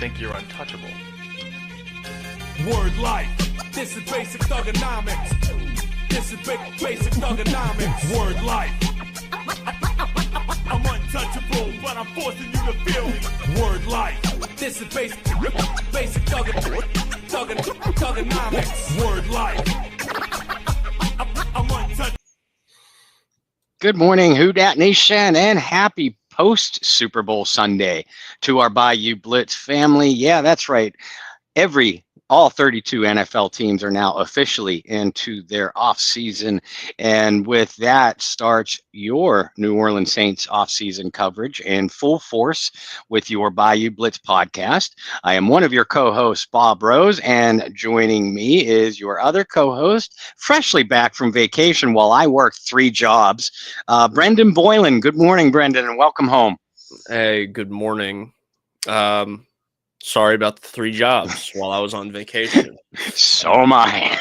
think you're untouchable. Word life. This is basic thugonomics. This is basic thugonomics. Word life. I'm untouchable, but I'm forcing you to feel me. Word life. This is basic thugonomics. Word life. I'm untouchable. Good morning, Who Dat Nation, and happy post-Super Bowl Sunday to our Bayou Blitz family. Yeah, that's right. All 32 NFL teams are now officially into their off-season, and with that starts your New Orleans Saints off-season coverage in full force with your Bayou Blitz podcast. I am one of your co-hosts, Bob Rose, and joining me is your other co-host, freshly back from vacation while I work 3 jobs, Brendan Boylan. Good morning, Brendan, and welcome home. Hey, good morning. Sorry about the 3 jobs while I was on vacation. So am I.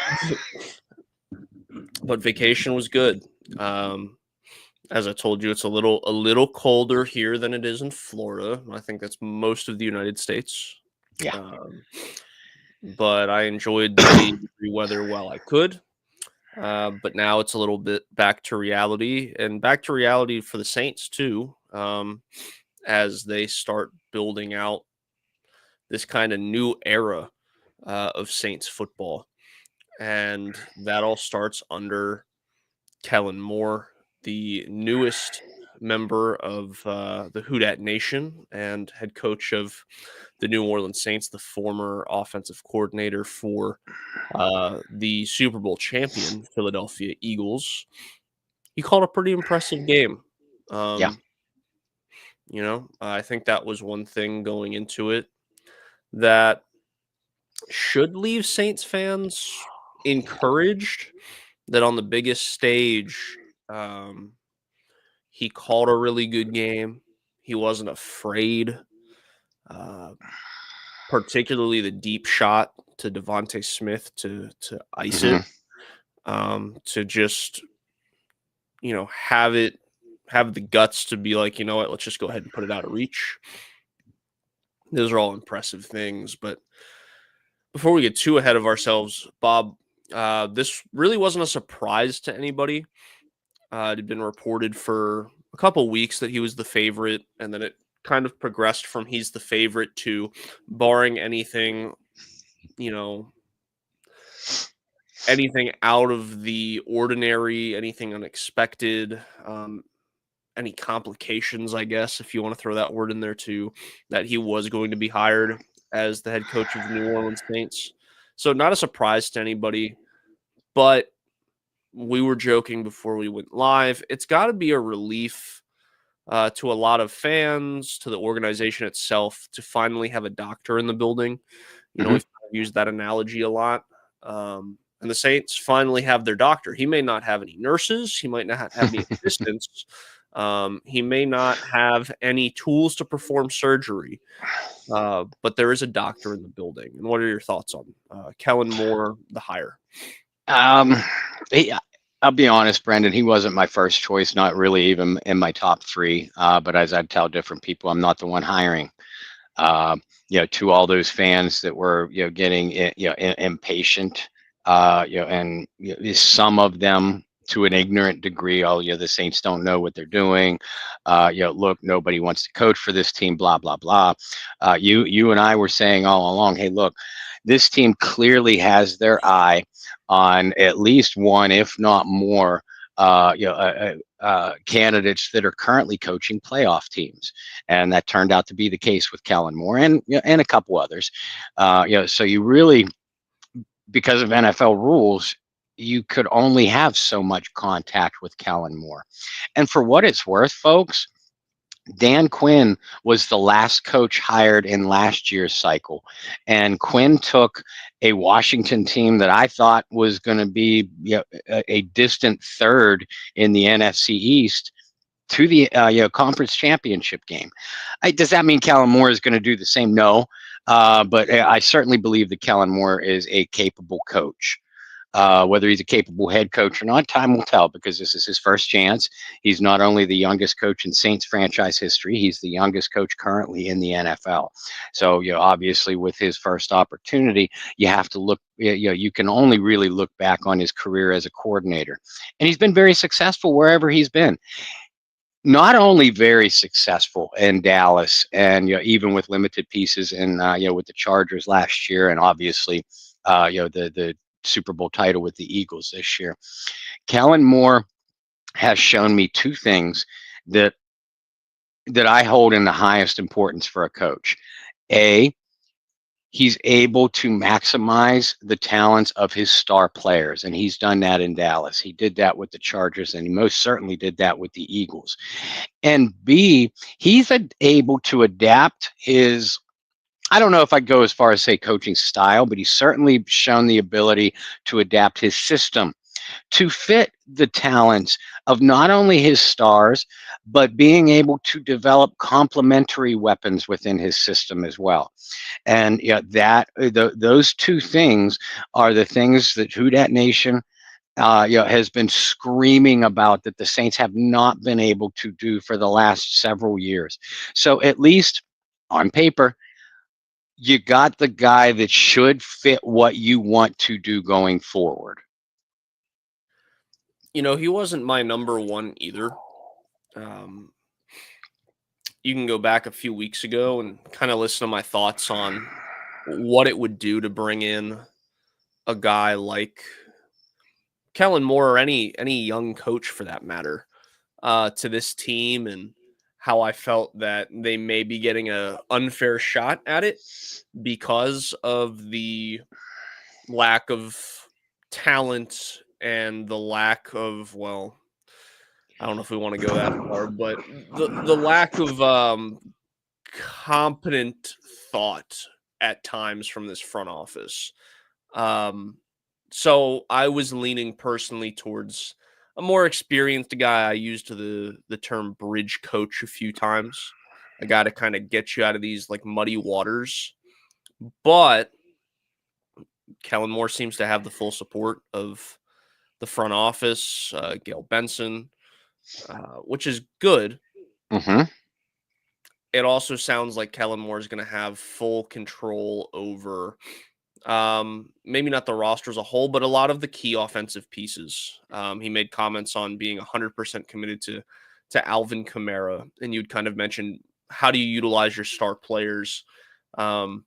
But vacation was good. As I told you, it's a little colder here than it is in Florida. I think that's most of the United States. Yeah. But I enjoyed the weather while I could. But now it's a little bit back to reality, and back to reality for the Saints too, as they start building out this kind of new era of Saints football. And that all starts under Kellen Moore, the newest member of the Who Dat Nation and head coach of the New Orleans Saints, the former offensive coordinator for the Super Bowl champion Philadelphia Eagles. He called a pretty impressive game. Yeah. I think that was one thing going into it that should leave Saints fans encouraged that on the biggest stage, he called a really good game. He wasn't afraid, particularly the deep shot to Devontae Smith to ice it, to just, have the guts to be like, you know what, let's just go ahead and put it out of reach. Those are all impressive things. But before we get too ahead of ourselves, Bob, this really wasn't a surprise to anybody. It had been reported for a couple weeks that he was the favorite, and then it kind of progressed from he's the favorite to barring anything, anything out of the ordinary, anything unexpected, any complications, I guess, if you want to throw that word in there too, that he was going to be hired as the head coach of the New Orleans Saints. So not a surprise to anybody, but we were joking before we went live. It's got to be a relief to a lot of fans, to the organization itself, to finally have a doctor in the building. We've used that analogy a lot. And the Saints finally have their doctor. He may not have any nurses. He might not have any assistants. He may not have any tools to perform surgery, but there is a doctor in the building. And what are your thoughts on Kellen Moore, the hire? I'll be honest, Brendan, he wasn't my first choice, not really even in my top 3. But as I tell different people, I'm not the one hiring. To all those fans that were, getting, impatient, and some of them to an ignorant degree, the Saints don't know what they're doing. Look, nobody wants to coach for this team, blah, blah, blah. You and I were saying all along, hey, look, this team clearly has their eye on at least one, if not more, candidates that are currently coaching playoff teams. And that turned out to be the case with Kellen Moore and a couple others. So you really, because of NFL rules, you could only have so much contact with Kellen Moore. And for what it's worth, folks, Dan Quinn was the last coach hired in last year's cycle. And Quinn took a Washington team that I thought was going to be a distant third in the NFC East to the conference championship game. Does that mean Kellen Moore is going to do the same? No. But I certainly believe that Kellen Moore is a capable coach. Whether he's a capable head coach or not, time will tell, because this is his first chance. He's not only the youngest coach in Saints franchise history, he's the youngest coach currently in the NFL. So, obviously with his first opportunity, you have to look, you can only really look back on his career as a coordinator. And he's been very successful wherever he's been. Not only very successful in Dallas, and even with limited pieces in with the Chargers last year, and obviously the Super Bowl title with the Eagles this year. Kellen Moore has shown me two things that I hold in the highest importance for a coach. A, he's able to maximize the talents of his star players, and he's done that in Dallas. He did that with the Chargers, and he most certainly did that with the Eagles. And B, he's able to adapt his, I don't know if I'd go as far as say coaching style, but he's certainly shown the ability to adapt his system to fit the talents of not only his stars, but being able to develop complementary weapons within his system as well. And those two things are the things that Who Dat Nation has been screaming about, that the Saints have not been able to do for the last several years. So at least on paper, you got the guy that should fit what you want to do going forward. He wasn't my number one either. You can go back a few weeks ago and kind of listen to my thoughts on what it would do to bring in a guy like Kellen Moore, or any young coach for that matter, to this team, and how I felt that they may be getting an unfair shot at it because of the lack of talent and the lack of, well, I don't know if we want to go that far, but the lack of competent thought at times from this front office. So I was leaning personally towards a more experienced guy. I used the term bridge coach a few times. A guy to kind of get you out of these like muddy waters. But Kellen Moore seems to have the full support of the front office, Gail Benson, which is good. Mm-hmm. It also sounds like Kellen Moore is going to have full control over maybe not the roster as a whole, but a lot of the key offensive pieces. He made comments on being 100% committed to Alvin Kamara, and you'd kind of mentioned, how do you utilize your star players? Obviously,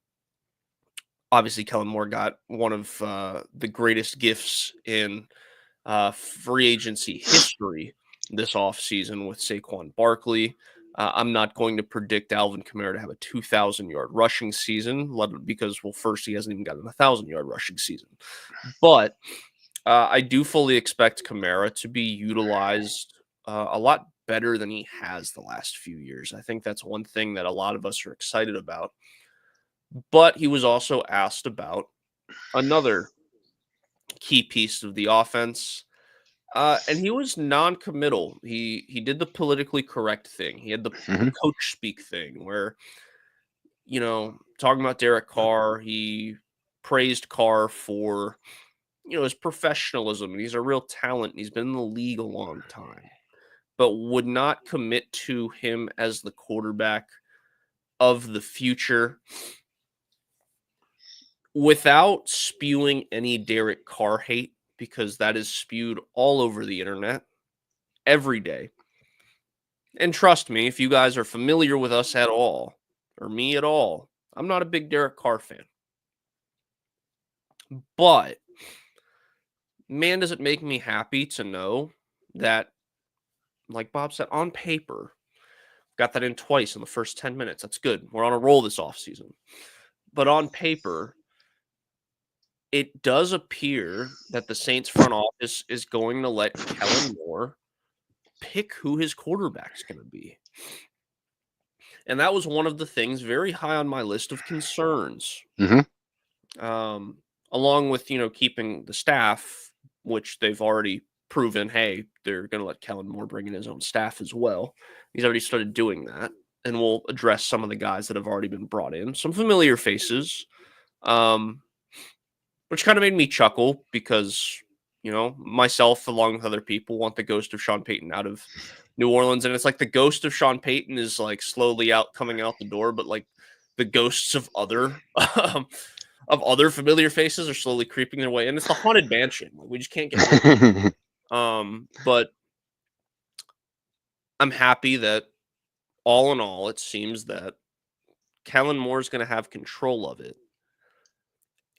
Kellen Moore got one of the greatest gifts in free agency history this offseason with Saquon Barkley. I'm not going to predict Alvin Kamara to have a 2,000-yard rushing season, because, well, first, he hasn't even gotten a 1,000-yard rushing season. But I do fully expect Kamara to be utilized a lot better than he has the last few years. I think that's one thing that a lot of us are excited about. But he was also asked about another key piece of the offense, and he was non-committal. He did the politically correct thing. He had the coach speak thing where, talking about Derek Carr, he praised Carr for, his professionalism, and he's a real talent, and he's been in the league a long time, but would not commit to him as the quarterback of the future without spewing any Derek Carr hate, because that is spewed all over the internet every day. And trust me, if you guys are familiar with us at all, or me at all, I'm not a big Derek Carr fan. But, man, does it make me happy to know that, like Bob said, on paper, got that in twice in the first 10 minutes. That's good. We're on a roll this offseason. But on paper, it does appear that the Saints front office is going to let Kellen Moore pick who his quarterback's going to be. And that was one of the things very high on my list of concerns. Along with, keeping the staff, which they've already proven, hey, they're going to let Kellen Moore bring in his own staff as well. He's already started doing that. And we'll address some of the guys that have already been brought in. Some familiar faces. But which kind of made me chuckle because, myself along with other people want the ghost of Sean Payton out of New Orleans. And it's like the ghost of Sean Payton is like slowly coming out the door, but like the ghosts of other familiar faces are slowly creeping their way in. It's the haunted mansion. We just can't get rid of it. But I'm happy that all in all, it seems that Kellen Moore is going to have control of it.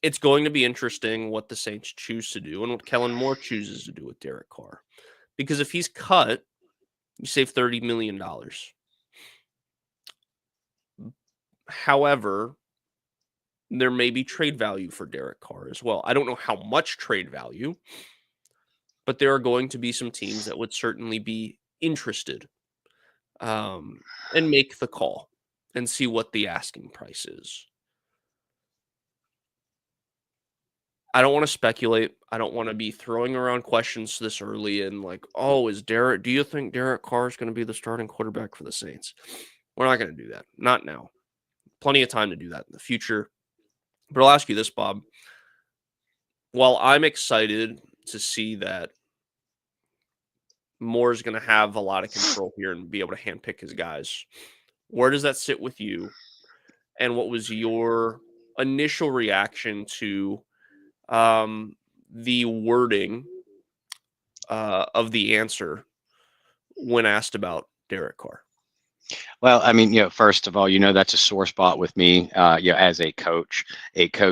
It's going to be interesting what the Saints choose to do and what Kellen Moore chooses to do with Derek Carr. Because if he's cut, you save $30 million. However, there may be trade value for Derek Carr as well. I don't know how much trade value, but there are going to be some teams that would certainly be interested and make the call and see what the asking price is. I don't want to speculate. I don't want to be throwing around questions this early and like, do you think Derek Carr is going to be the starting quarterback for the Saints? We're not going to do that. Not now. Plenty of time to do that in the future. But I'll ask you this, Bob. While I'm excited to see that Moore is going to have a lot of control here and be able to handpick his guys, where does that sit with you? And what was your initial reaction to the wording of the answer when asked about Derek Carr? Well, I mean, first of all, that's a sore spot with me. As a coach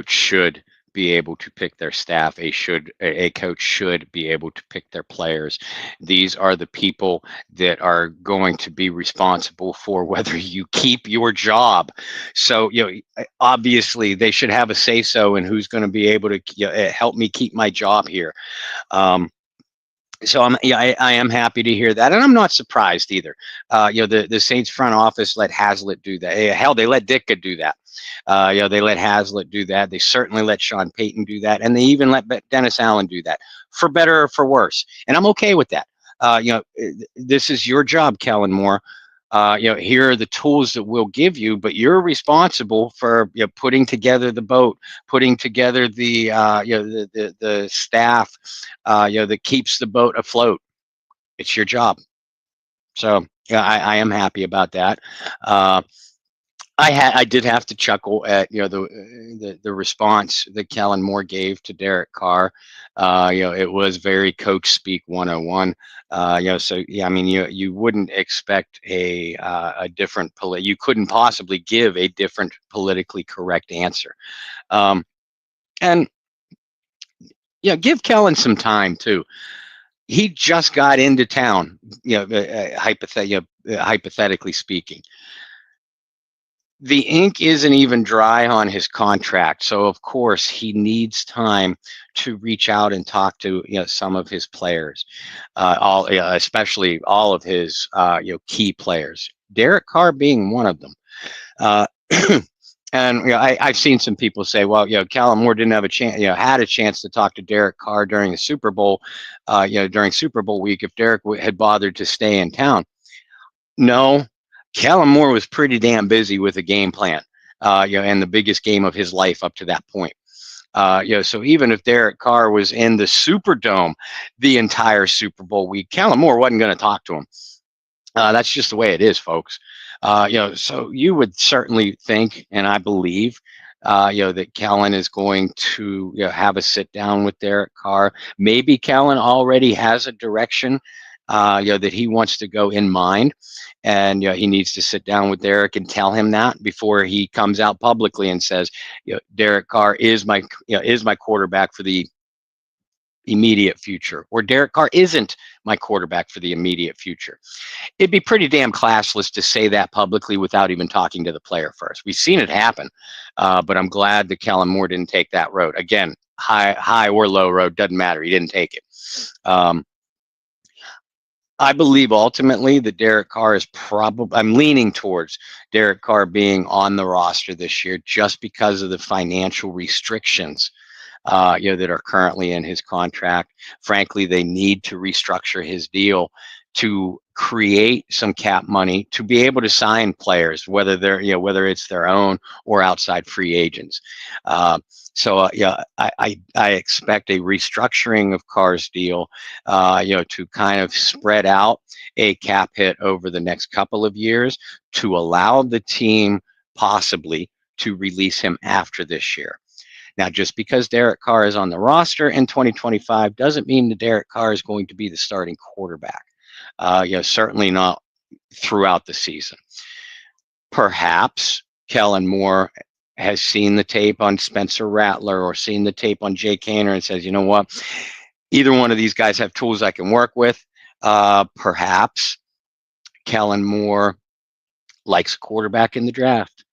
should be able to pick their staff. A coach should be able to pick their players. These are the people that are going to be responsible for whether you keep your job. So, obviously they should have a say-so in who's going to be able to help me keep my job here. So I am happy to hear that, and I'm not surprised either. The Saints front office let Hazlitt do that. Hell, they let Ditka do that. They let Hazlitt do that. They certainly let Sean Payton do that, and they even let Dennis Allen do that, for better or for worse. And I'm okay with that. This is your job, Kellen Moore. Here are the tools that we'll give you, but you're responsible for putting together the boat, putting together the the staff that keeps the boat afloat. It's your job. So I am happy about that. I did have to chuckle at the response that Kellen Moore gave to Derek Carr. It was very coach speak 101. So yeah, I mean you wouldn't expect a different you couldn't possibly give a different politically correct answer. And give Kellen some time too. He just got into town, hypothetically speaking. The ink isn't even dry on his contract, so of course he needs time to reach out and talk to some of his players, especially all of his key players. Derek Carr being one of them. And I've seen some people say, well, Kellen Moore didn't have a chance, had a chance to talk to Derek Carr during the Super Bowl, during Super Bowl week if Derek had bothered to stay in town. No. Kellen Moore was pretty damn busy with a game plan, and the biggest game of his life up to that point. So even if Derek Carr was in the Superdome the entire Super Bowl week, Kellen Moore wasn't going to talk to him. That's just the way it is, folks. So you would certainly think, and I believe, that Kellen is going to have a sit down with Derek Carr. Maybe Kellen already has a direction that he wants to go in mind, and he needs to sit down with Derek and tell him that before he comes out publicly and says, Derek Carr is my quarterback for the immediate future, or Derek Carr isn't my quarterback for the immediate future. It'd be pretty damn classless to say that publicly without even talking to the player first. We've seen it happen, but I'm glad that Kellen Moore didn't take that road. Again, high or low road, doesn't matter. He didn't take it. I believe ultimately that Derek Carr is I'm leaning towards Derek Carr being on the roster this year just because of the financial restrictions that are currently in his contract. Frankly, they need to restructure his deal to create some cap money to be able to sign players, whether whether it's their own or outside free agents. I expect a restructuring of Carr's deal, to kind of spread out a cap hit over the next couple of years to allow the team possibly to release him after this year. Now, just because Derek Carr is on the roster in 2025 doesn't mean that Derek Carr is going to be the starting quarterback. Certainly not throughout the season. Perhaps Kellen Moore has seen the tape on Spencer Rattler or seen the tape on Jake Haener and says, you know what, either one of these guys have tools I can work with. Perhaps Kellen Moore likes a quarterback in the draft,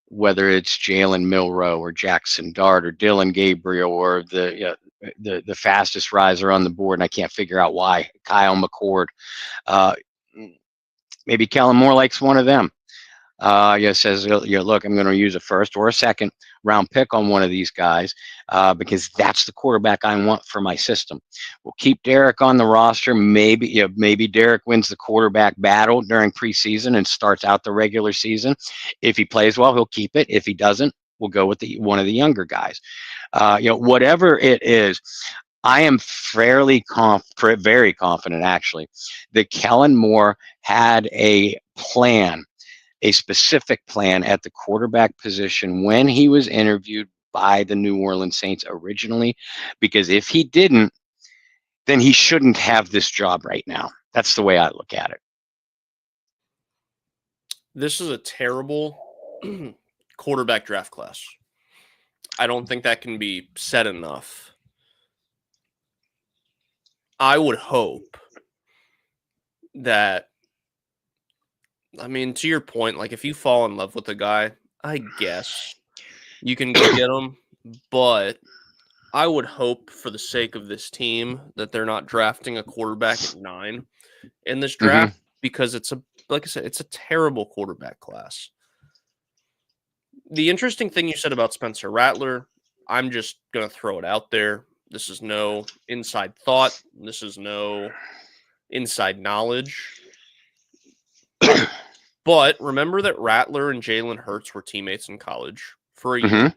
whether it's Jalen Milroe or Jackson Dart or Dylan Gabriel or the fastest riser on the board, and I can't figure out why, Kyle McCord. Maybe Kellen Moore likes one of them. Says, look, I'm going to use a first or a second round pick on one of these guys because that's the quarterback I want for my system. We'll keep Derek on the roster. Maybe Derek wins the quarterback battle during preseason and starts out the regular season. If he plays well, he'll keep it. If he doesn't, we'll go with one of the younger guys. Whatever it is, I am very confident, actually, that Kellen Moore had a plan, a specific plan at the quarterback position when he was interviewed by the New Orleans Saints originally, because if he didn't, then he shouldn't have this job right now. That's the way I look at it. This is a terrible quarterback draft class. I don't think that can be said enough. I would hope that, to your point, like if you fall in love with a guy, I guess you can go get him. But I would hope for the sake of this team that they're not drafting a quarterback at 9 in this draft because like I said, it's a terrible quarterback class. The interesting thing you said about Spencer Rattler, I'm just going to throw it out there. This is no inside thought. This is no inside knowledge. But remember that Rattler and Jalen Hurts were teammates in college for a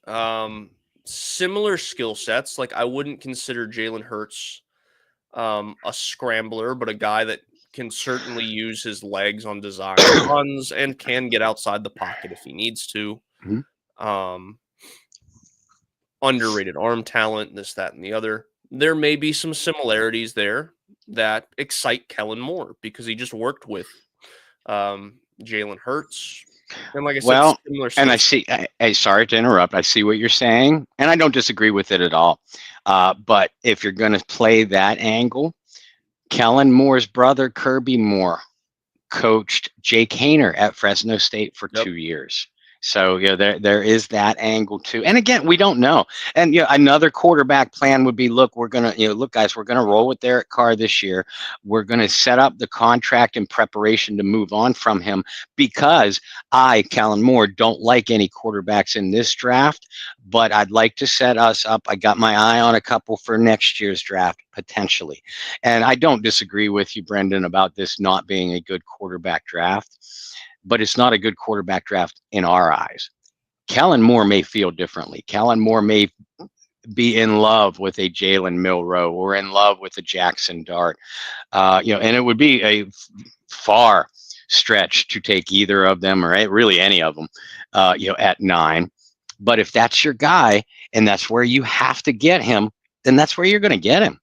year. Similar skill sets. Like, I wouldn't consider Jalen Hurts a scrambler, but a guy that can certainly use his legs on design runs and can get outside the pocket if he needs to. Underrated arm talent, this, that, and the other. There may be some similarities there that excite Kellen Moore because he just worked with Jalen Hurts. And like I said, similar and I see, sorry to interrupt. I see what you're saying, and I don't disagree with it at all. But if you're going to play that angle, Kellen Moore's brother, Kirby Moore, coached Jake Haener at Fresno State for 2 years. So, there is that angle too. And again, we don't know. And, another quarterback plan would be, look, we're going to, look, guys, we're going to roll with Derek Carr this year. We're going to set up the contract in preparation to move on from him because I, Kellen Moore, don't like any quarterbacks in this draft, but I'd like to set us up. I got my eye on a couple for next year's draft, potentially. And I don't disagree with you, Brendan, about this not being a good quarterback draft. But it's not a good quarterback draft in our eyes. Kellen Moore may feel differently. Kellen Moore may be in love with a Jalen Milroe or in love with a Jackson Dart. And it would be a far stretch to take either of them or really any of them, at 9. But if that's your guy and that's where you have to get him, then that's where you're going to get him.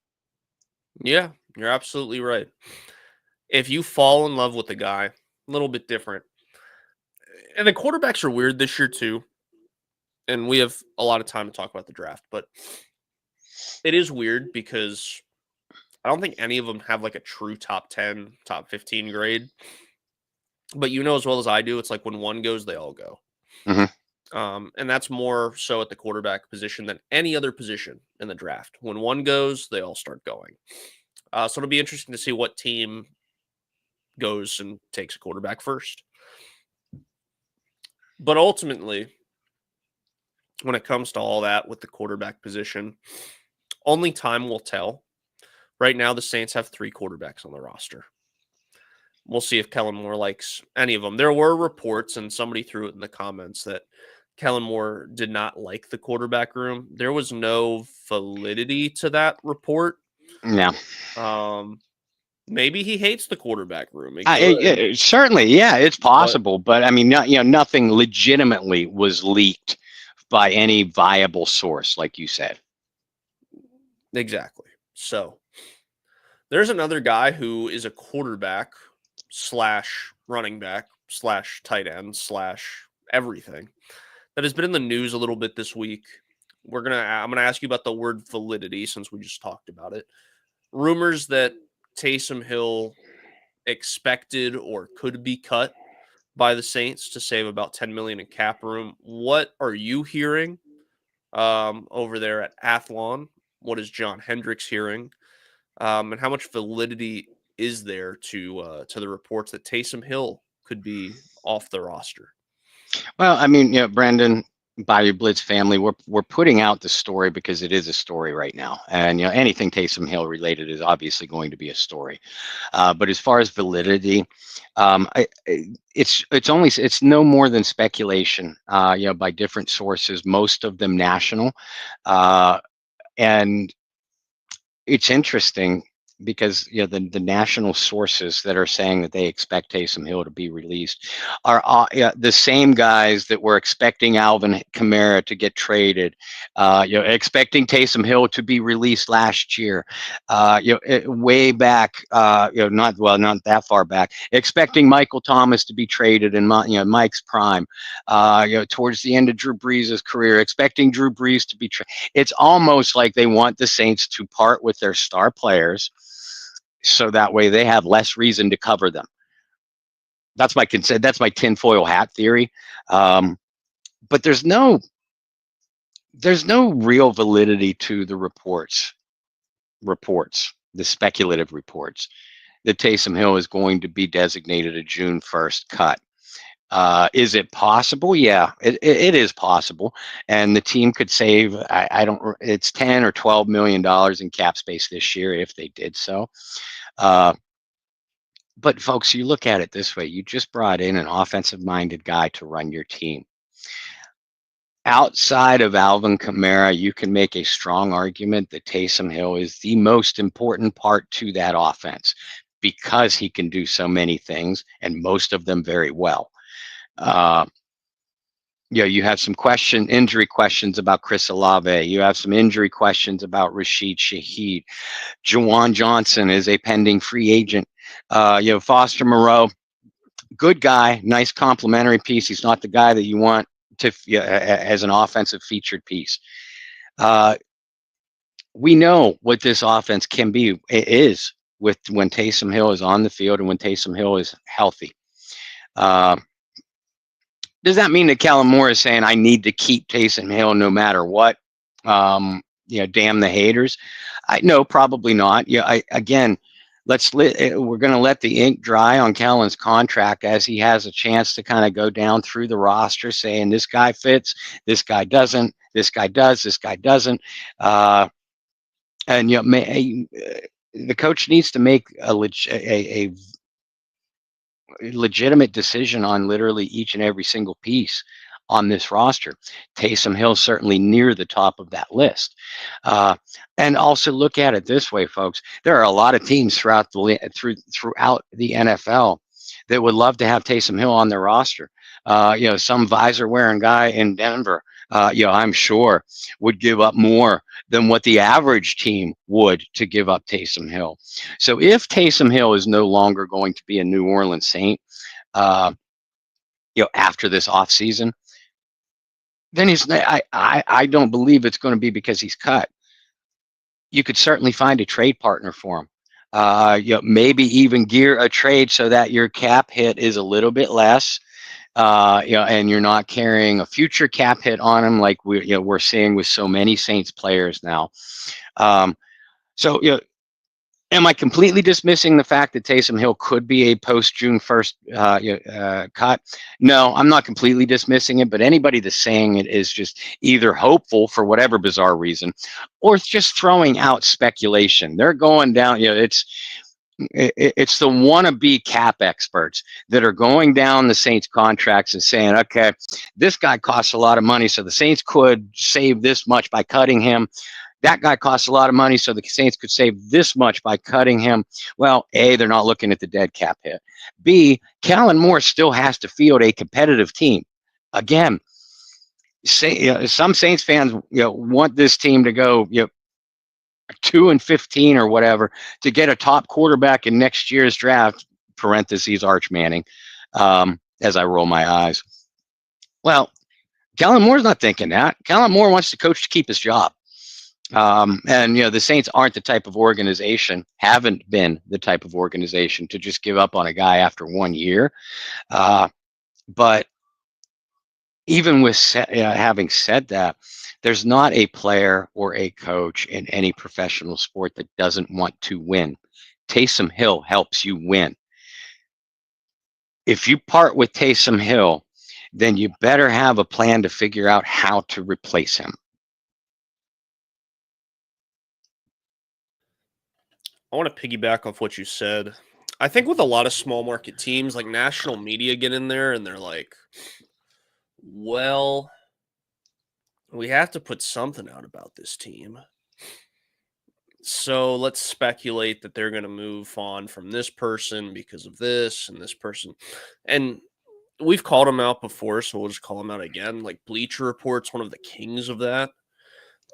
Yeah, you're absolutely right. If you fall in love with a guy, a little bit different. And the quarterbacks are weird this year too. And we have a lot of time to talk about the draft, but it is weird because I don't think any of them have like a true top 10, top 15 grade. But as well as I do, it's like when one goes, they all go. And that's more so at the quarterback position than any other position in the draft. When one goes, they all start going. So it'll be interesting to see what team goes and takes a quarterback first. But ultimately, when it comes to all that with the quarterback position, only time will tell. Right now, the Saints have 3 quarterbacks on the roster. We'll see if Kellen Moore likes any of them. There were reports, and somebody threw it in the comments, that Kellen Moore did not like the quarterback room. There was no validity to that report. Yeah. Maybe he hates the quarterback room. Certainly, yeah, it's possible. But I mean, nothing legitimately was leaked by any viable source, like you said. Exactly. So there's another guy who is a quarterback / running back / tight end / everything that has been in the news a little bit this week. I'm gonna ask you about the word validity, since we just talked about it. Rumors that Taysom Hill expected or could be cut by the Saints to save about $10 million in cap room. What are you hearing over there at Athlon? What is John Hendricks hearing? And how much validity is there to the reports that Taysom Hill could be off the roster? Well, I mean, Brendan, Bayou Blitz family, we're putting out the story because it is a story right now, and anything Taysom Hill related is obviously going to be a story. But as far as validity, it's no more than speculation. By different sources, most of them national, and it's interesting because the national sources that are saying that they expect Taysom Hill to be released are the same guys that were expecting Alvin Kamara to get traded, expecting Taysom Hill to be released last year, way back, not that far back, expecting Michael Thomas to be traded in Mike's prime, towards the end of Drew Brees' career, expecting Drew Brees to be traded. It's almost like they want the Saints to part with their star players, so that way they have less reason to cover them. That's my tinfoil hat theory. But there's no real validity to the reports, the speculative reports, that Taysom Hill is going to be designated a June 1st cut. Is it possible? Yeah, it is possible, and the team could save. It's $10 or $12 million in cap space this year if they did so. But folks, you look at it this way: you just brought in an offensive-minded guy to run your team. Outside of Alvin Kamara, you can make a strong argument that Taysom Hill is the most important part to that offense because he can do so many things, and most of them very well. You have some injury questions about Chris Olave. You have some injury questions about Rashid Shaheed. Juwan Johnson is a pending free agent. Foster Moreau, good guy, nice complimentary piece. He's not the guy that you want to as an offensive featured piece. We know what this offense can be. It is when Taysom Hill is on the field and when Taysom Hill is healthy. Does that mean that Kellen Moore is saying I need to keep Taysom Hill no matter what? Damn the haters. No, probably not. We're going to let the ink dry on Kellen's contract as he has a chance to kind of go down through the roster, saying this guy fits, this guy doesn't, this guy does, this guy doesn't. The coach needs to make a legitimate decision on literally each and every single piece on this roster. Taysom Hill certainly near the top of that list. And also look at it this way, folks. There are a lot of teams throughout the NFL that would love to have Taysom Hill on their roster. Some visor wearing guy in Denver, I'm sure would give up more than what the average team would to give up Taysom Hill. So if Taysom Hill is no longer going to be a New Orleans Saint, after this offseason, then I don't believe it's going to be because he's cut. You could certainly find a trade partner for him. Maybe even gear a trade so that your cap hit is a little bit less. And you're not carrying a future cap hit on him like we're seeing with so many Saints players now. Am I completely dismissing the fact that Taysom Hill could be a post June 1st cut? No, I'm not completely dismissing it, but anybody that's saying it is just either hopeful for whatever bizarre reason, or it's just throwing out speculation. They're going down, it's the wannabe cap experts that are going down the Saints contracts and saying, okay, this guy costs a lot of money, so the Saints could save this much by cutting him. That guy costs a lot of money, so the Saints could save this much by cutting him. Well, A, they're not looking at the dead cap hit. B, Kellen Moore still has to field a competitive team. Again, some Saints fans want this team to go 2-15 or whatever to get a top quarterback in next year's draft, parentheses Arch Manning, as I roll my eyes. Well, Kellen Moore's not thinking that. Kellen Moore wants the coach to keep his job. And the Saints aren't the type of organization, haven't been the type of organization to just give up on a guy after 1 year. But even with having said that, there's not a player or a coach in any professional sport that doesn't want to win. Taysom Hill helps you win. If you part with Taysom Hill, then you better have a plan to figure out how to replace him. I want to piggyback off what you said. I think with a lot of small market teams, like national media get in there and they're like, well, we have to put something out about this team. So let's speculate that they're going to move on from this person because of this and this person. And we've called them out before, so we'll just call them out again. Like Bleacher Report's one of the kings of that,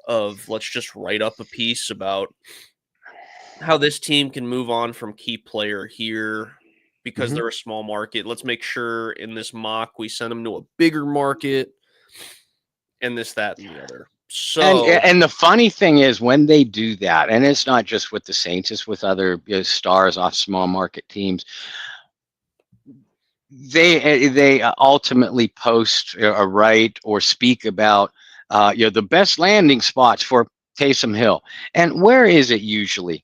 of let's just write up a piece about how this team can move on from key player here because they're a small market. Let's make sure in this mock we send them to a bigger market and this, that, and the other. So, and the funny thing is when they do that, and it's not just with the Saints, it's with other stars off small market teams, they ultimately post or write or speak about the best landing spots for Taysom Hill. And where is it usually?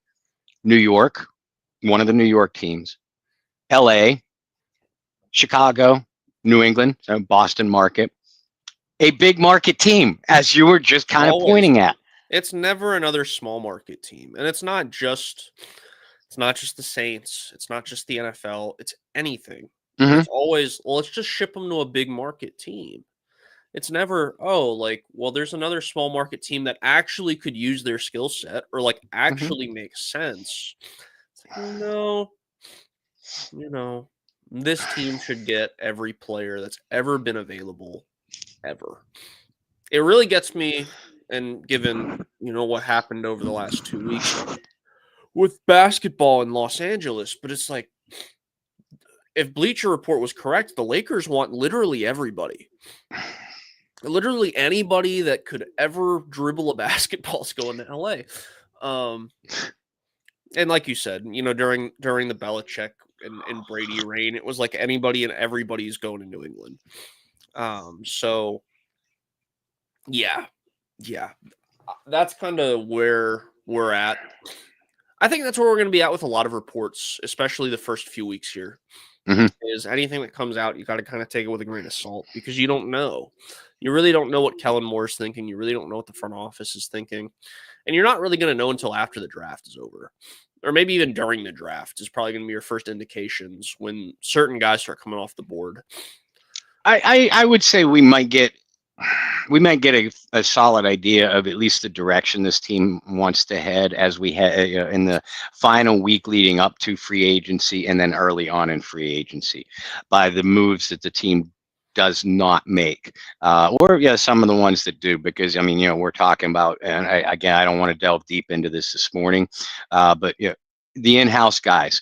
New York, one of the New York teams, LA, Chicago, New England, Boston market, a big market team, as you were just kind of pointing at. It's never another small market team. And it's not just the Saints. It's not just the NFL. It's anything. It's always, well, let's just ship them to a big market team. It's never, there's another small market team that actually could use their skill set or actually make sense. It's like, no, this team should get every player that's ever been available ever. It really gets me, and given, what happened over the last 2 weeks with basketball in Los Angeles, but it's like, if Bleacher Report was correct, the Lakers want literally everybody. Literally anybody that could ever dribble a basketball is going to LA. And like you said, during the Belichick and Brady reign, it was like anybody and everybody's going to New England. So yeah, that's kind of where we're at. I think that's where we're going to be at with a lot of reports, especially the first few weeks here. Is anything that comes out, you got to kind of take it with a grain of salt because you don't know. You really don't know what Kellen Moore's thinking. You really don't know what the front office is thinking. And you're not really going to know until after the draft is over. Or maybe even during the draft is probably going to be your first indications when certain guys start coming off the board. I would say we might get a solid idea of at least the direction this team wants to head as we head in the final week leading up to free agency and then early on in free agency by the moves that the team does not make or some of the ones that do, because we're talking about, and I don't want to delve deep into this morning, but the in-house guys,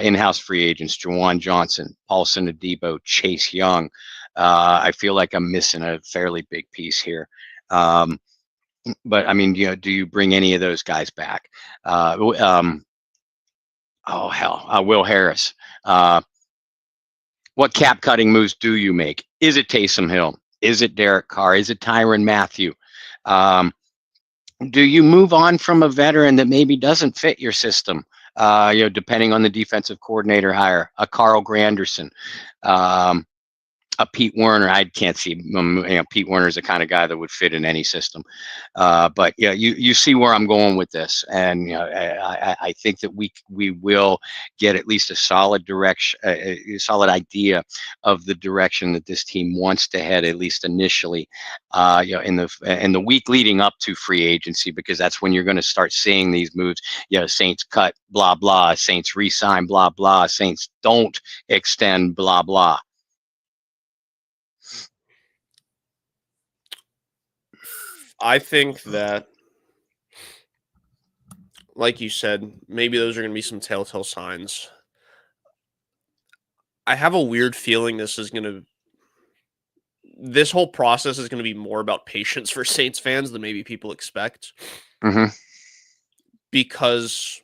in-house free agents, Juwan Johnson, Paulson Adebo, Chase Young. I feel like I'm missing a fairly big piece here. But do you bring any of those guys back? Will Harris. What cap cutting moves do you make? Is it Taysom Hill? Is it Derek Carr? Is it Tyrann Mathieu? Do you move on from a veteran that maybe doesn't fit your system? depending on the defensive coordinator hire, a Carl Granderson, a Pete Werner. I can't see Pete Werner is the kind of guy that would fit in any system. But yeah, you see where I'm going with this, and I think that we will get at least a solid direction, a solid idea of the direction that this team wants to head, at least initially, in the week leading up to free agency, because that's when you're going to start seeing these moves. Saints cut, blah blah. Saints re-sign, blah blah. Saints don't extend, blah blah. I think that, like you said, maybe those are going to be some telltale signs. I have a weird feeling this whole process is going to be more about patience for Saints fans than maybe people expect. Mm-hmm. Because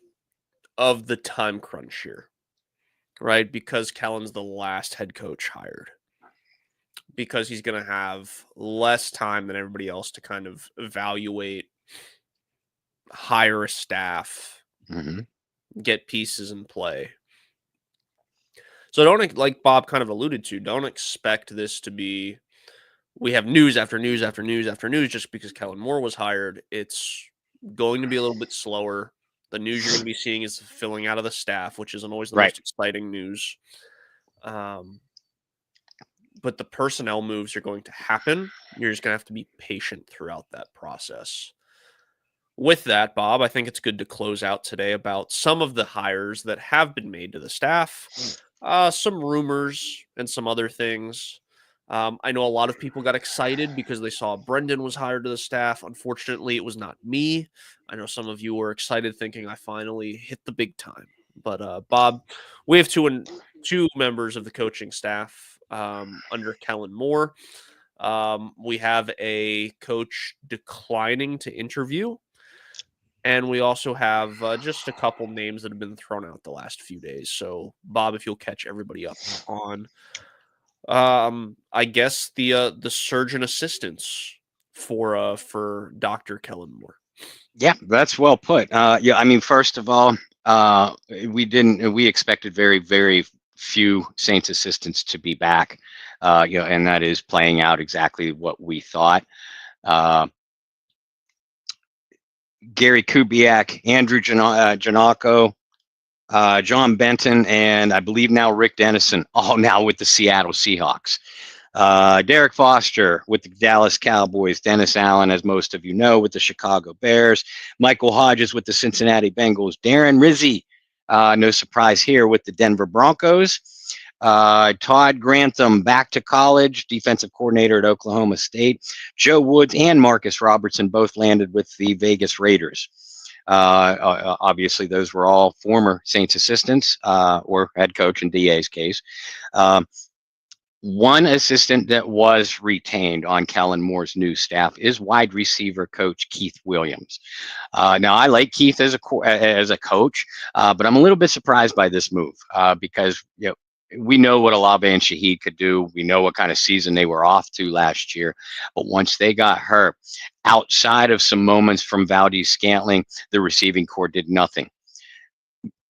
of the time crunch here, right? Because Kellen's the last head coach hired. Because he's going to have less time than everybody else to kind of evaluate, hire a staff, get pieces in play. So don't, like Bob kind of alluded to, don't expect this to be, we have news after news after news after news just because Kellen Moore was hired. It's going to be a little bit slower. The news you're going to be seeing is filling out of the staff, which isn't always the most exciting news. But the personnel moves are going to happen. You're just going to have to be patient throughout that process. With that, Bob, I think it's good to close out today about some of the hires that have been made to the staff, some rumors and some other things. I know a lot of people got excited because they saw Brendan was hired to the staff. Unfortunately, it was not me. I know some of you were excited thinking I finally hit the big time. But Bob, we have two members of the coaching staff under Kellen Moore. We have a coach declining to interview. And we also have just a couple names that have been thrown out the last few days. So, Bob, if you'll catch everybody up on, I guess the surgeon assistants for Dr. Kellen Moore. Yeah, that's well put. I mean, first of all, we expected very, very few Saints assistants to be back, and that is playing out exactly what we thought. Gary Kubiak, Andrew Janako, John Benton, and I believe now Rick Dennison, all now with the Seattle Seahawks. Derek Foster with the Dallas Cowboys, Dennis Allen, as most of you know, with the Chicago Bears, Michael Hodges with the Cincinnati Bengals, Darren Rizzi, no surprise here, with the Denver Broncos, Todd Grantham back to college, defensive coordinator at Oklahoma State, Joe Woods and Marcus Robertson both landed with the Vegas Raiders. Obviously, those were all former Saints assistants or head coach in DA's case. One assistant that was retained on Kellen Moore's new staff is wide receiver coach Keith Williams. Now, I like Keith as a coach, but I'm a little bit surprised by this move because we know what Olave and Shaheed could do. We know what kind of season they were off to last year. But once they got hurt, outside of some moments from Valdez-Scantling, the receiving corps did nothing,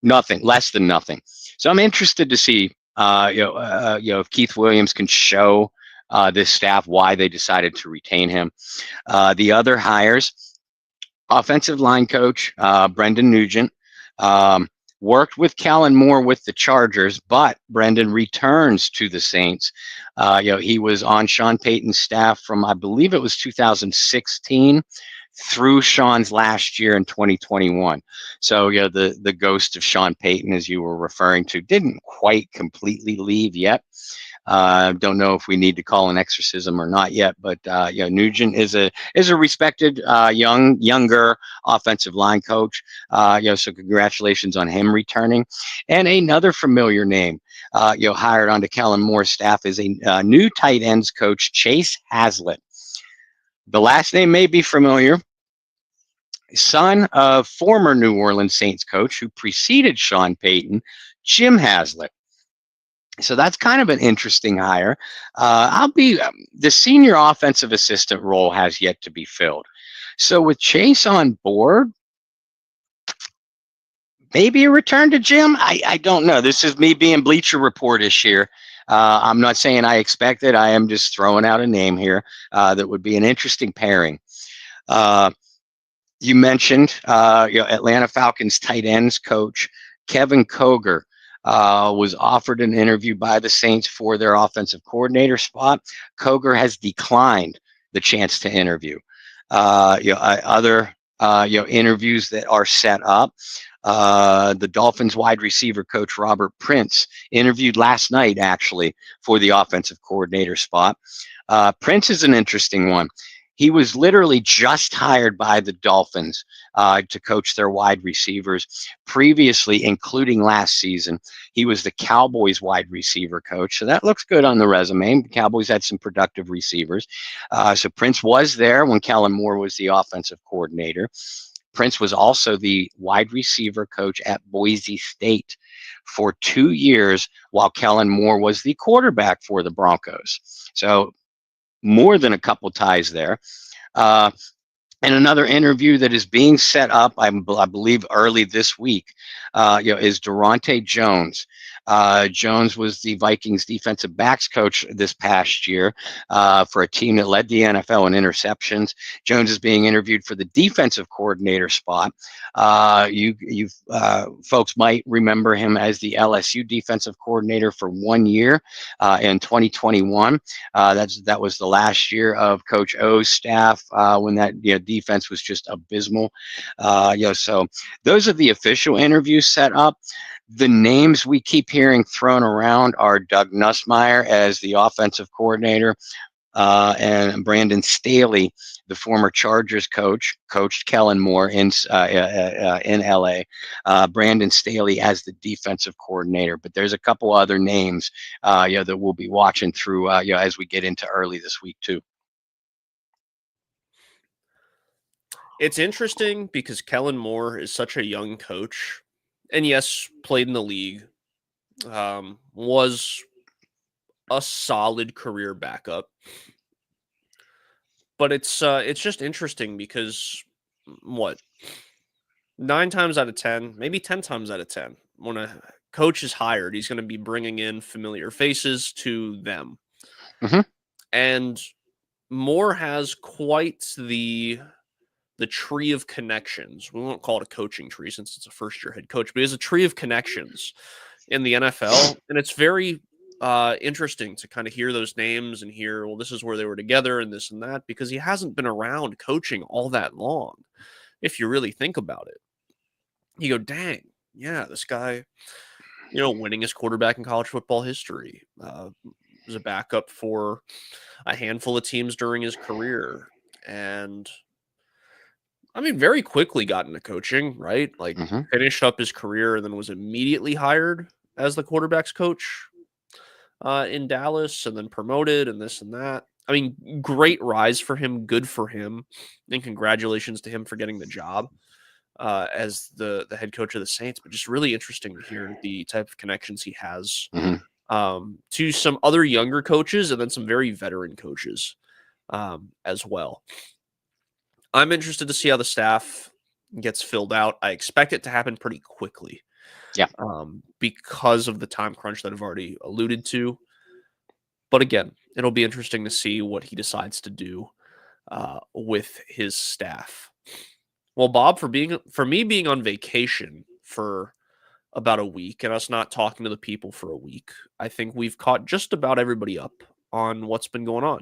less than nothing. So I'm interested to see if Keith Williams can show this staff why they decided to retain him. The other hires, offensive line coach Brendan Nugent, worked with Kellen Moore with the Chargers, but Brendan returns to the Saints. He was on Sean Payton's staff from, I believe it was 2016 through Sean's last year in 2021. So, the ghost of Sean Payton, as you were referring to, didn't quite completely leave yet. Don't know if we need to call an exorcism or not yet, but Nugent is a respected younger offensive line coach. So congratulations on him returning. And another familiar name hired onto Kellen Moore's staff is a new tight ends coach, Chase Hazlitt. The last name may be familiar. Son of former New Orleans Saints coach who preceded Sean Payton, Jim Hazlitt. So that's kind of an interesting hire. The senior offensive assistant role has yet to be filled. So with Chase on board, Maybe a return to Jim. I don't know. This is me being Bleacher Report-ish here. I'm not saying I expect it. I am just throwing out a name here that would be an interesting pairing. You mentioned Atlanta Falcons tight ends coach Kevin Koger was offered an interview by the Saints for their offensive coordinator spot. Koger has declined the chance to interview. Other interviews that are set up. The Dolphins wide receiver coach Robert Prince interviewed last night, actually, for the offensive coordinator spot. Prince is an interesting one. He was literally just hired by the Dolphins to coach their wide receivers. Previously, including last season, he was the Cowboys wide receiver coach. So that looks good on the resume. The Cowboys had some productive receivers. So Prince was there when Kellen Moore was the offensive coordinator. Prince was also the wide receiver coach at Boise State for 2 years while Kellen Moore was the quarterback for the Broncos. So more than a couple ties there. And another interview that is being set up, I believe, early this week, is Durante Jones. Jones was the Vikings defensive backs coach this past year for a team that led the NFL in interceptions. Jones is being interviewed for the defensive coordinator spot. You folks might remember him as the LSU defensive coordinator for 1 year in 2021. That was the last year of Coach O's staff when that defense was just abysmal. So those are the official interviews set up. The names we keep hearing thrown around are Doug Nussmeier as the offensive coordinator and Brandon Staley, the former Chargers coach, coached Kellen Moore in LA. Brandon Staley as the defensive coordinator. But there's a couple other names that we'll be watching through as we get into early this week too. It's interesting because Kellen Moore is such a young coach. And yes, played in the league, was a solid career backup. But it's just interesting because 9 times out of 10, maybe 10 times out of 10, when a coach is hired, he's going to be bringing in familiar faces to them. Mm-hmm. And Moore has quite the tree of connections. We won't call it a coaching tree since it's a first-year head coach, but he has a tree of connections in the NFL. And it's very interesting to kind of hear those names and hear, well, this is where they were together and this and that, because he hasn't been around coaching all that long, if you really think about it. You go, dang, yeah, this guy, winningest quarterback in college football history, was a backup for a handful of teams during his career. And very quickly got into coaching, right? Like finished up his career and then was immediately hired as the quarterback's coach in Dallas and then promoted and this and that. Great rise for him. Good for him. And congratulations to him for getting the job as the head coach of the Saints. But just really interesting to hear the type of connections he has to some other younger coaches and then some very veteran coaches as well. I'm interested to see how the staff gets filled out. I expect it to happen pretty quickly. Yeah. Because of the time crunch that I've already alluded to. But again, it'll be interesting to see what he decides to do with his staff. Well, Bob, for me being on vacation for about a week and us not talking to the people for a week, I think we've caught just about everybody up on what's been going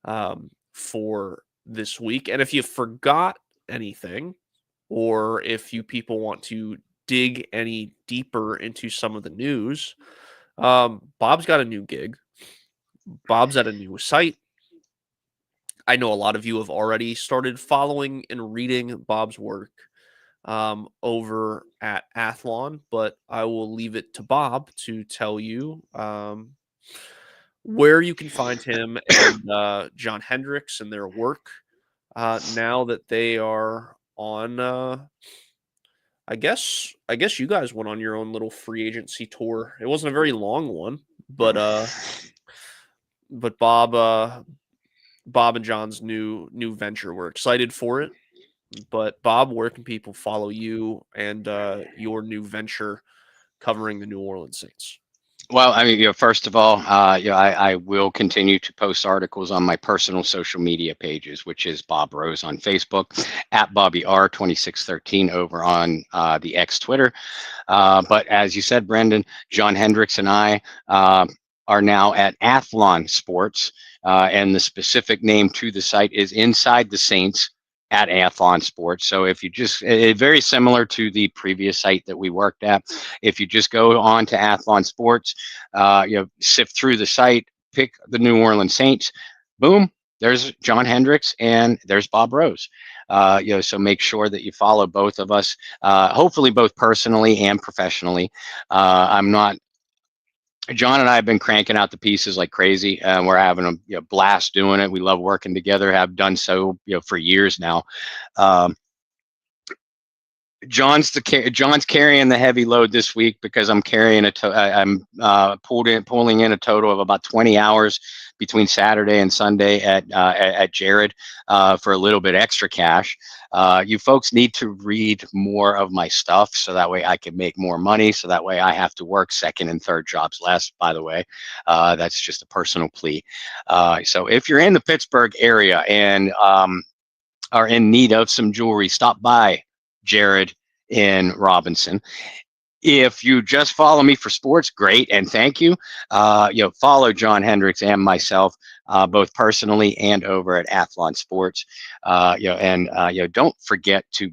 on for this week. And if you forgot anything, or if you people want to dig any deeper into some of the news, Bob's got a new gig. Bob's at a new site. I know a lot of you have already started following and reading Bob's work over at Athlon, but I will leave it to Bob to tell you where you can find him and John Hendricks and their work now that they are on. I guess you guys went on your own little free agency tour. It wasn't a very long one, but Bob and John's new venture, we're excited for it. But Bob, where can people follow you and your new venture covering the New Orleans Saints? Well, I mean, first of all, I will continue to post articles on my personal social media pages, which is Bob Rose on Facebook, at Bobby R 2613 over on the X Twitter. But as you said, Brendan, John Hendricks and I are now at Athlon Sports, and the specific name to the site is Inside the Saints at Athlon Sports. So if you just, very similar to the previous site that we worked at, if you just go on to Athlon Sports, sift through the site, pick the New Orleans Saints, boom, there's John Hendricks and there's Bob Rose. So make sure that you follow both of us, hopefully both personally and professionally. John and I have been cranking out the pieces like crazy. We're having a blast doing it. We love working together. Have done so for years now. John's carrying the heavy load this week because I'm carrying I'm pulling in a total of about 20 hours between Saturday and Sunday at Jared for a little bit extra cash. You folks need to read more of my stuff so that way I can make more money. So that way I have to work second and third jobs less, by the way. That's just a personal plea. So if you're in the Pittsburgh area and are in need of some jewelry, stop by Jared in Robinson. If you just follow me for sports, great, and thank you. Follow John Hendricks and myself, both personally and over at Athlon Sports. Don't forget to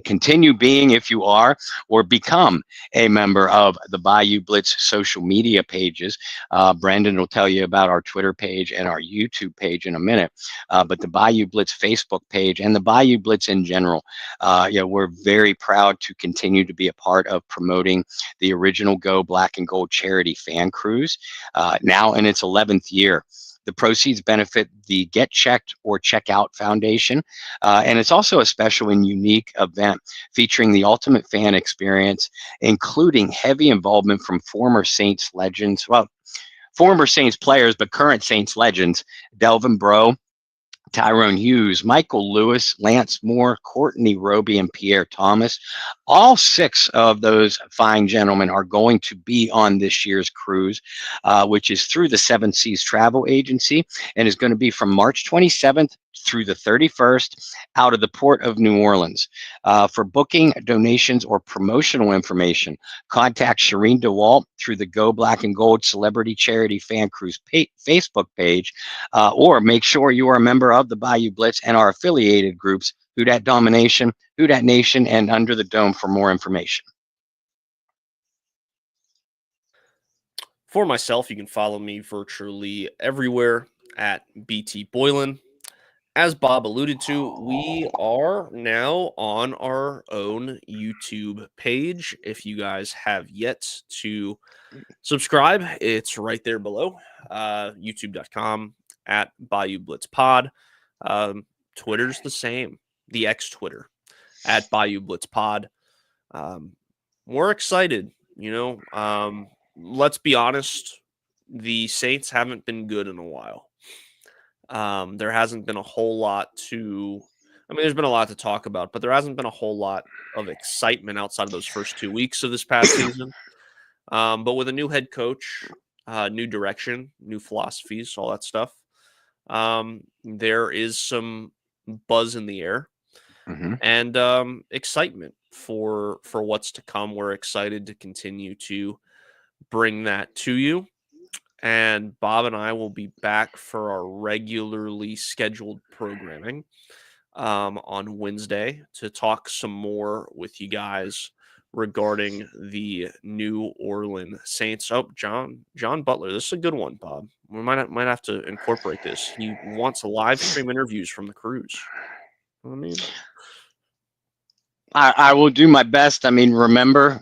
continue being, if you are, or become a member of the Bayou Blitz social media pages. Brendan will tell you about our Twitter page and our YouTube page in a minute, but the Bayou Blitz Facebook page and the Bayou Blitz in general, we're very proud to continue to be a part of promoting the original Go Black and Gold charity fan cruise, now in its 11th year. The proceeds benefit the Get Checked or Check Out Foundation. And it's also a special and unique event featuring the ultimate fan experience, including heavy involvement from former Saints legends, former Saints players, but current Saints legends, Delvin Breaux, Tyrone Hughes, Michael Lewis, Lance Moore, Courtney Roby, and Pierre Thomas. All 6 of those fine gentlemen are going to be on this year's cruise, which is through the Seven Seas Travel Agency and is going to be from March 27th through the 31st out of the Port of New Orleans. For booking, donations, or promotional information, contact Shireen DeWalt through the Go Black and Gold Celebrity Charity Fan Cruise Facebook page, or make sure you are a member of the Bayou Blitz and our affiliated groups, Who Dat Domination, Who Dat Nation, and Under the Dome for more information. For myself, you can follow me virtually everywhere at BT Boylan. As Bob alluded to, we are now on our own YouTube page. If you guys have yet to subscribe, it's right there below. YouTube.com at Bayou Blitz Pod. Twitter's the same. The X Twitter at Bayou Blitz Pod. We're excited. Let's be honest. The Saints haven't been good in a while. There hasn't been a whole lot there's been a lot to talk about, but there hasn't been a whole lot of excitement outside of those first 2 weeks of this past season. But with a new head coach, new direction, new philosophies, all that stuff, there is some buzz in the air and excitement for what's to come. We're excited to continue to bring that to you. And Bob and I will be back for our regularly scheduled programming on Wednesday to talk some more with you guys regarding the New Orleans Saints. Oh, John Butler. This is a good one, Bob. We might have to incorporate this. He wants live stream interviews from the cruise. I will do my best. Remember,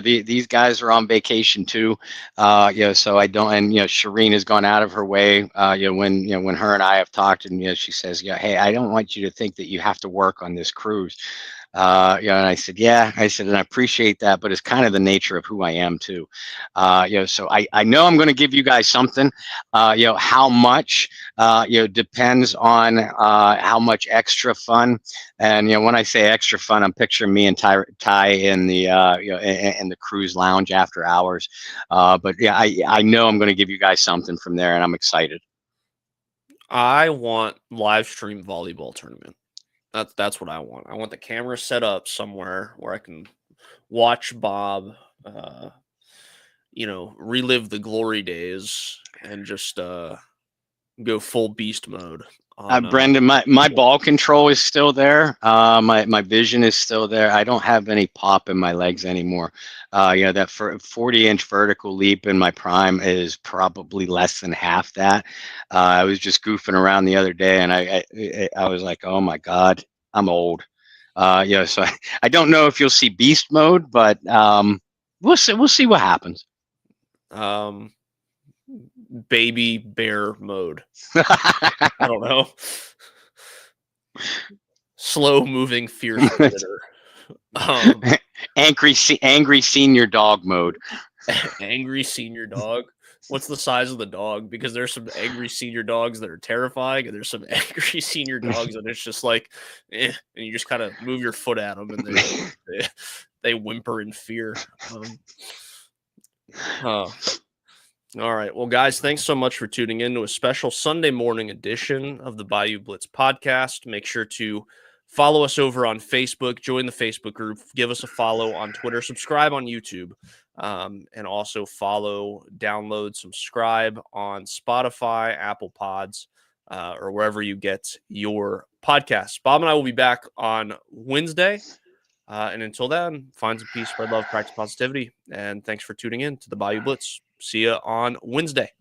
these guys are on vacation too. So I don't, and Shireen has gone out of her way. When her and I have talked, and she says, hey, I don't want you to think that you have to work on this cruise. And I said, yeah, I said, and I appreciate that, but it's kind of the nature of who I am too. So I know I'm going to give you guys something, how much, depends on how much extra fun. And, when I say extra fun, I'm picturing me and Ty in the, in the cruise lounge after hours. But yeah, I know I'm going to give you guys something from there, and I'm excited. I want live stream volleyball tournament. That's what I want. I want the camera set up somewhere where I can watch Bob, relive the glory days and just go full beast mode. Brendan, my ball control is still there. My vision is still there. I don't have any pop in my legs anymore. That 40-inch vertical leap in my prime is probably less than half that. I was just goofing around the other day, and I was like, oh my God, I'm old. So I don't know if you'll see beast mode, but we'll see. We'll see what happens. Baby bear mode. I don't know. Slow moving fierce predator. Angry senior dog mode. Angry senior dog. What's the size of the dog? Because there's some angry senior dogs that are terrifying, and there's some angry senior dogs that it's just like, and you just kind of move your foot at them, and they whimper in fear. All right. Well, guys, thanks so much for tuning in to a special Sunday morning edition of the Bayou Blitz podcast. Make sure to follow us over on Facebook, join the Facebook group, give us a follow on Twitter, subscribe on YouTube, and also follow, download, subscribe on Spotify, Apple Pods, or wherever you get your podcasts. Bob and I will be back on Wednesday. And until then, find some peace, spread love, practice positivity. And thanks for tuning in to the Bayou Blitz. See you on Wednesday.